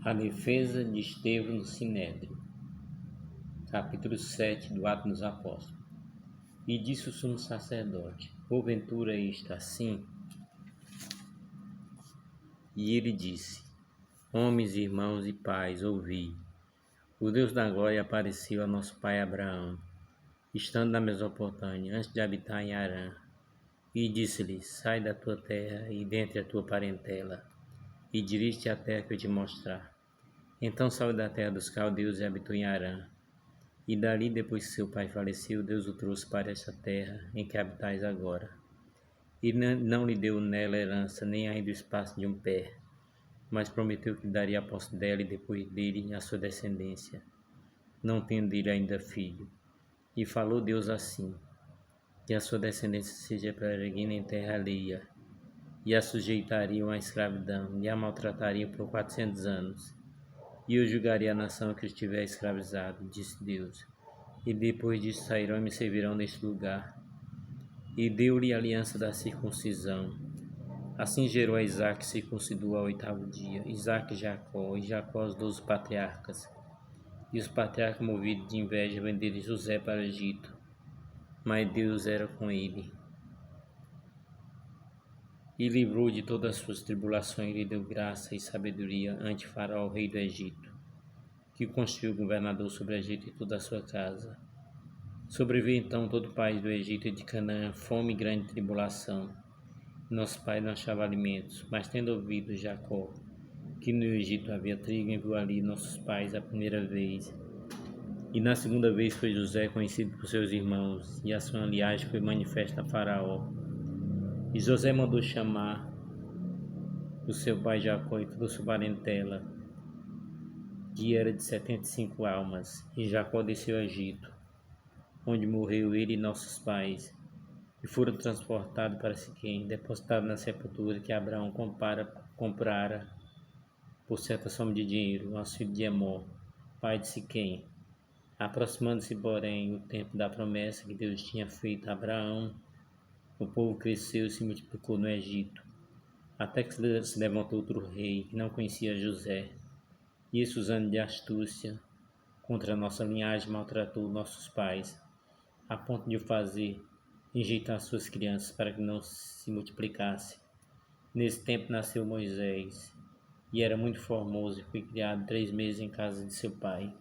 A defesa de Estevão no Sinédrio. Capítulo 7 do Atos dos Apóstolos. E disse o sumo sacerdote: porventura isto assim? E ele disse: homens, irmãos e pais, ouvi. O Deus da glória apareceu a nosso pai Abraão, estando na Mesopotâmia, antes de habitar em Harã. E disse-lhe: sai da tua terra e dentre a tua parentela, e dirige-te à terra que eu te mostrar. Então saiu da terra dos caldeus e habitou em Harã. E dali, depois que seu pai faleceu, Deus o trouxe para esta terra em que habitais agora. E não lhe deu nela herança, nem ainda o espaço de um pé, mas prometeu que daria a posse dela e depois dele a sua descendência, não tendo ele ainda filho. E falou Deus assim: que a sua descendência seja peregrina em terra alheia, e a sujeitariam à escravidão, e a maltratariam por 400 anos. E eu julgaria a nação que estiver escravizado, disse Deus. E depois disso sairão e me servirão neste lugar. E deu-lhe a aliança da circuncisão. Assim gerou a Isaque, circuncidou ao 8º dia, Isaque e Jacó, e Jacó os 12 patriarcas. E os patriarcas, movidos de inveja, venderam José para o Egito, mas Deus era com ele. E livrou de todas as suas tribulações, e lhe deu graça e sabedoria ante Faraó, rei do Egito, que constituiu governador sobre o Egito e toda a sua casa. Sobreveio então todo o país do Egito e de Canaã, fome e grande tribulação. Nosso pai não achava alimentos, mas tendo ouvido Jacó que no Egito havia trigo, enviou ali nossos pais a primeira vez. E na segunda vez foi José conhecido por seus irmãos, e a sua linhagem foi manifesta a Faraó. E José mandou chamar o seu pai Jacó e toda a sua parentela, que era de 75 almas, e Jacó desceu ao Egito, onde morreu ele e nossos pais, e foram transportados para Siquém, depositados na sepultura que Abraão comprara por certa soma de dinheiro aos filhos de Emor, pai de Siquém. Aproximando-se, porém, o tempo da promessa que Deus tinha feito a Abraão, o povo cresceu e se multiplicou no Egito, até que se levantou outro rei, que não conhecia José. E esse, usando de astúcia contra a nossa linhagem, maltratou nossos pais, a ponto de o fazer enjeitar suas crianças para que não se multiplicasse. Nesse tempo nasceu Moisés, e era muito formoso, e foi criado 3 meses em casa de seu pai.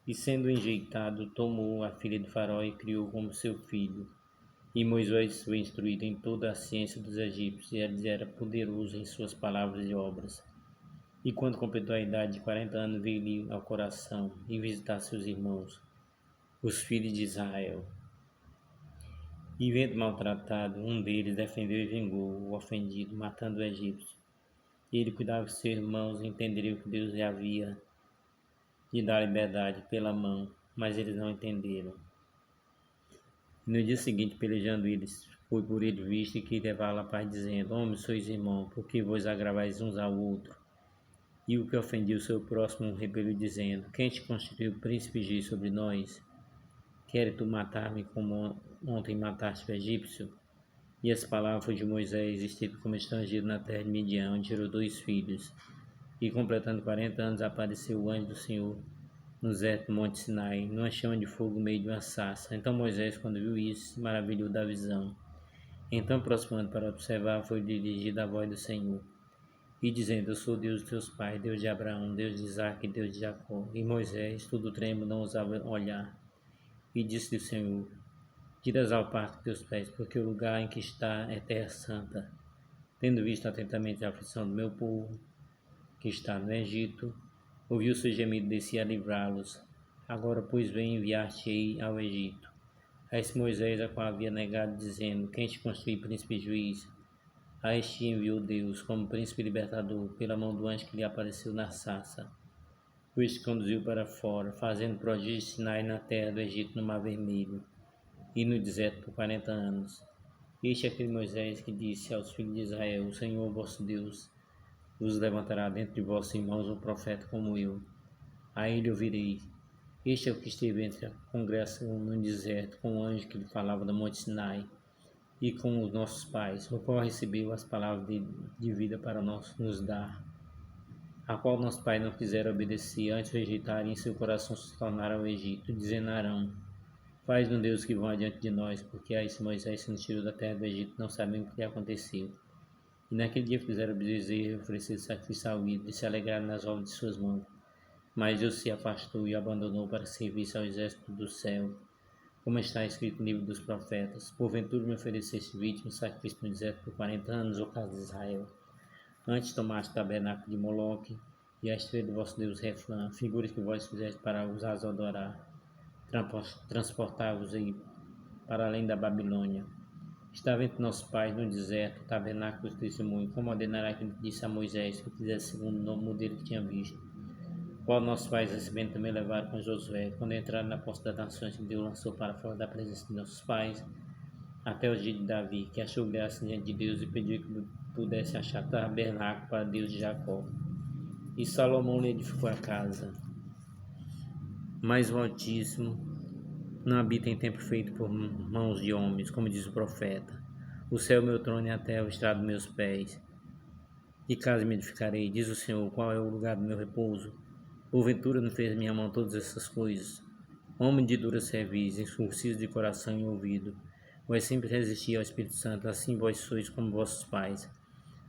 E sendo enjeitado, tomou a filha de Faraó e criou como seu filho. E Moisés foi instruído em toda a ciência dos egípcios, e ele era poderoso em suas palavras e obras. E quando completou a idade de 40 anos, veio-lhe ao coração e visitar seus irmãos, os filhos de Israel. E vendo maltratado, um deles defendeu e vingou o ofendido, matando o egípcio. E ele cuidava de seus irmãos e entenderiam que Deus lhe havia de dar liberdade pela mão, mas eles não entenderam. E no dia seguinte, pelejando eles, foi por ele visto e que levá-lo a paz, dizendo: homens, sois irmãos, por que vos agravais uns ao outro? E o que ofendia o seu próximo rebelou, dizendo: quem te constituiu príncipe e juiz sobre nós? Queres tu matar-me como ontem mataste o egípcio? E as palavras foi de Moisés, esteve como estrangeiro na terra de Midian, onde tirou 2 filhos. E completando 40 anos, apareceu o anjo do Senhor no deserto do Monte Sinai, numa chama de fogo no meio de uma sarça. Então Moisés, quando viu isso, se maravilhou da visão. Então, aproximando para observar, foi dirigida a voz do Senhor, e dizendo: eu sou Deus dos teus pais, Deus de Abraão, Deus de Isaque e Deus de Jacó. E Moisés, todo trêmulo, não ousava olhar. E disse-lhe o Senhor: tiras ao parto teus pés, porque o lugar em que está é terra santa. Tendo visto atentamente a aflição do meu povo, que está no Egito, ouviu seu gemido e descia a livrá-los. Agora, pois, vem enviar-te-ei ao Egito. A esse Moisés, a qual havia negado, dizendo: quem te constitui príncipe e juiz? A este enviou Deus, como príncipe libertador, pela mão do anjo que lhe apareceu na sarça. O este conduziu para fora, fazendo prodígios e sinais na terra do Egito, no Mar Vermelho, e no deserto por 40 anos. Este é aquele Moisés que disse aos filhos de Israel: o Senhor vosso Deus vos levantará dentre de vossos irmãos um profeta como eu. A ele ouvireis. Este é o que esteve entre a congregação no deserto, com o anjo que lhe falava do Monte Sinai, e com os nossos pais, o qual recebeu as palavras de vida para nos dar. a qual nossos pais não quiseram obedecer, antes rejeitaram e em seu coração se tornaram ao Egito, dizendo a Arão: faz-nos Deus que vão adiante de nós, porque a esse Moisés se nos tirou da terra do Egito, não sabemos o que lhe aconteceu. E naquele dia fizeram bezerro e ofereceram sacrifício ao ídolo, e se alegraram nas obras de suas mãos. Mas Deus se afastou e abandonou para servir-se ao exército do céu, como está escrito no livro dos profetas. Porventura me ofereceste vítima e sacrifício no deserto por 40 anos, ó casa de Israel. Antes tomaste o tabernáculo de Moloque e a estrela do vosso Deus Reflã, figuras que vós fizeste para os adorar. Transportar-vos aí para além da Babilônia. Estava entre nossos pais no deserto, o tabernáculo do testemunho, como ordenará que disse a Moisés que fizesse segundo o modelo que tinha visto. Qual nossos pais recebendo também levaram com Josué, quando entraram na posse das nações que Deus lançou para fora da presença de nossos pais, até o dia de Davi, que achou graça diante de Deus e pediu que pudesse achar tabernáculo para Deus de Jacó. E Salomão lhe edificou a casa. Mas o Altíssimo não habita em templo feito por mãos de homens, como diz o profeta. O céu é meu trono e a terra o estrado dos meus pés. E casa me edificarei, diz o Senhor, qual é o lugar do meu repouso? Porventura não fez minha mão todas essas coisas? Homem de dura cerviz, enfurecido de coração e ouvido, vós sempre resisti ao Espírito Santo, assim vós sois como vossos pais.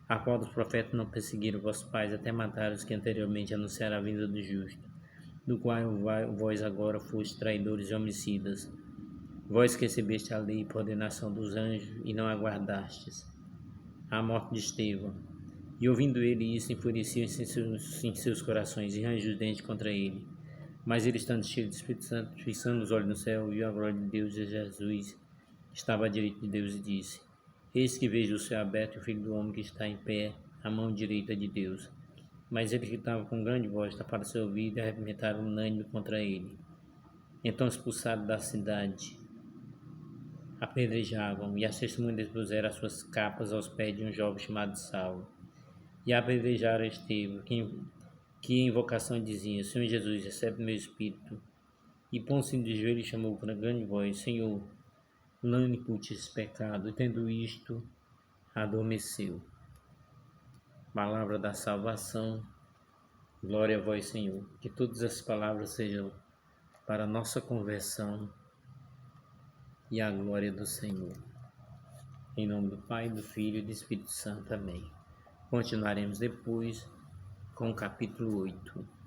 A qual dos profetas não perseguiram vossos pais, até mataram os que anteriormente anunciaram a vinda do justo, do qual vós agora fostes traidores e homicidas. Vós que recebeste a lei por ordenação dos anjos e não aguardastes a morte de Estevão. E ouvindo ele isso, enfureciam-se em seus corações e rangiam os dentes contra ele. Mas ele, estando cheio do Espírito Santo, fixando os olhos no céu, viu a glória de Deus e Jesus estava à direita de Deus e disse: eis que vejo o céu aberto e o Filho do Homem que está em pé à mão direita de Deus. Mas ele gritava com grande voz, taparam seu ouvido e arrebentaram unânime contra ele. Então expulsaram da cidade, apedrejavam, e as testemunhas expuseram as suas capas aos pés de um jovem chamado Saulo. E apedrejaram Estevão, que em invocação dizia: Senhor Jesus, recebe meu espírito. E pondo-se de joelho, chamou com grande voz: Senhor, não impute esse pecado. E tendo isto, adormeceu. Palavra da salvação. Glória a vós, Senhor. Que todas as palavras sejam para a nossa conversão e a glória do Senhor. Em nome do Pai, do Filho e do Espírito Santo. Amém. Continuaremos depois com o capítulo 8.